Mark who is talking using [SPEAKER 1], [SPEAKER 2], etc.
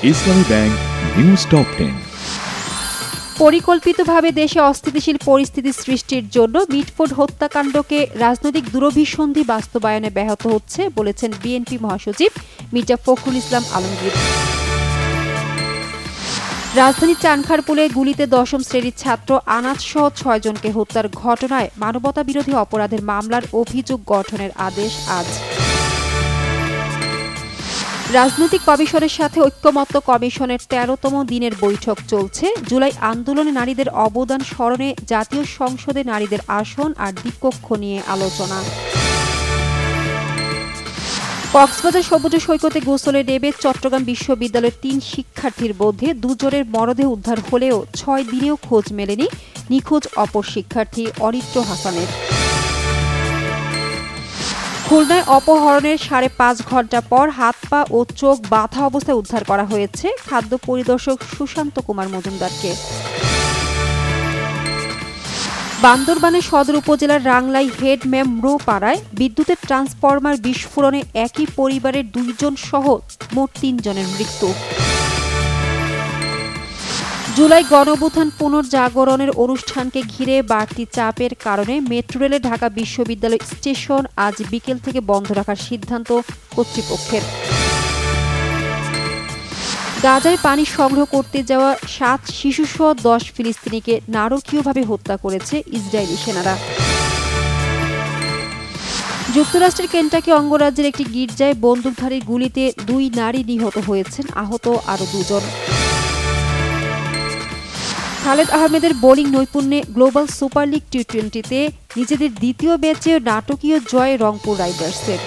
[SPEAKER 1] ইসলামী bank news top 10।
[SPEAKER 2] পরিকল্পিতভাবে দেশে অস্থিতিশীল পরিস্থিতি সৃষ্টির জন্য মিটফোর্ড হত্যাকাণ্ডকে রাজনৈতিক দূরভিসন্ধি বাস্তবায়নে ব্যাহত হচ্ছে বলেছেন বিএনপি মহাসচিব মির্জা ফখরুল ইসলাম আলমগীর। রাজধানীর চানখারপুলে গুলিতে 10ম শ্রেণীর ছাত্র আনাজসহ 6 জনকে হত্যার ঘটনায় মানবতাবিরোধী অপরাধের মামলার অভিযোগ গঠনের আদেশ আজ। রাজনৈতিক কমিশনের সাথে ঐক্যমত্য কমিশনের 13তম দিনের বৈঠক চলছে। জুলাই আন্দোলনে নারীদের অবদান স্মরণে জাতীয় সংসদে নারীদের আসন আর দ্বিকক্ষ নিয়ে আলোচনা। কক্সবাজার সমুদ্র সৈকতে গোসলে নেমে চট্টগ্রাম বিশ্ববিদ্যালয়ের 3 শিক্ষার্থীর মধ্যে 2 জনের মরদেহ উদ্ধার হলেও 6 দিনেও খোঁজ মেলেনি নিখোঁজ অপর শিক্ষার্থী অরিত্র হাসানের। খুলনায় অপহরণের 5.5 ঘণ্টা পর হাত পা ও চোখ বাঁধা অবস্থায় উদ্ধার করা হয়েছে খাদ্য পরিদর্শক সুশান্ত কুমার মজুমদারকে। বান্দরবানের সদর উপজেলার রাংলাই হেড মেমরো পাড়ায় বিদ্যুতের ট্রান্সফরমার বিস্ফোরণে একই পরিবারের 2 জন সহ মোট 3 জনের মৃত্যু। জুলাই গণঅভ্যুত্থান পুনর্জাগরণের অনুষ্ঠানকে ঘিরে বাড়তি চাপের কারণে মেট্রো রেলে ঢাকা বিশ্ববিদ্যালয় স্টেশন আজ বিকেল থেকে বন্ধ রাখার সিদ্ধান্ত কর্তৃপক্ষের। গাজায় পানি সংগ্রহ করতে যাওয়া 7 শিশুসহ 10 ফিলিস্তিনিকে নারকীয়ভাবে হত্যা করেছে ইসরায়েলি সেনারা। যুক্তরাষ্ট্রের কেন্টাকি অঙ্গরাজ্যের একটি গির্জায় বন্দুকধারীর গুলিতে 2 নারী নিহত হয়েছেন, আহত আরও 2 জন। খালেদ আহমেদের বোলিং নৈপুণ্যে গ্লোবাল সুপার লিগ টি-20তে নিজেদের দ্বিতীয় ম্যাচে নাটকীয় জয় রংপুর রাইডার্সের।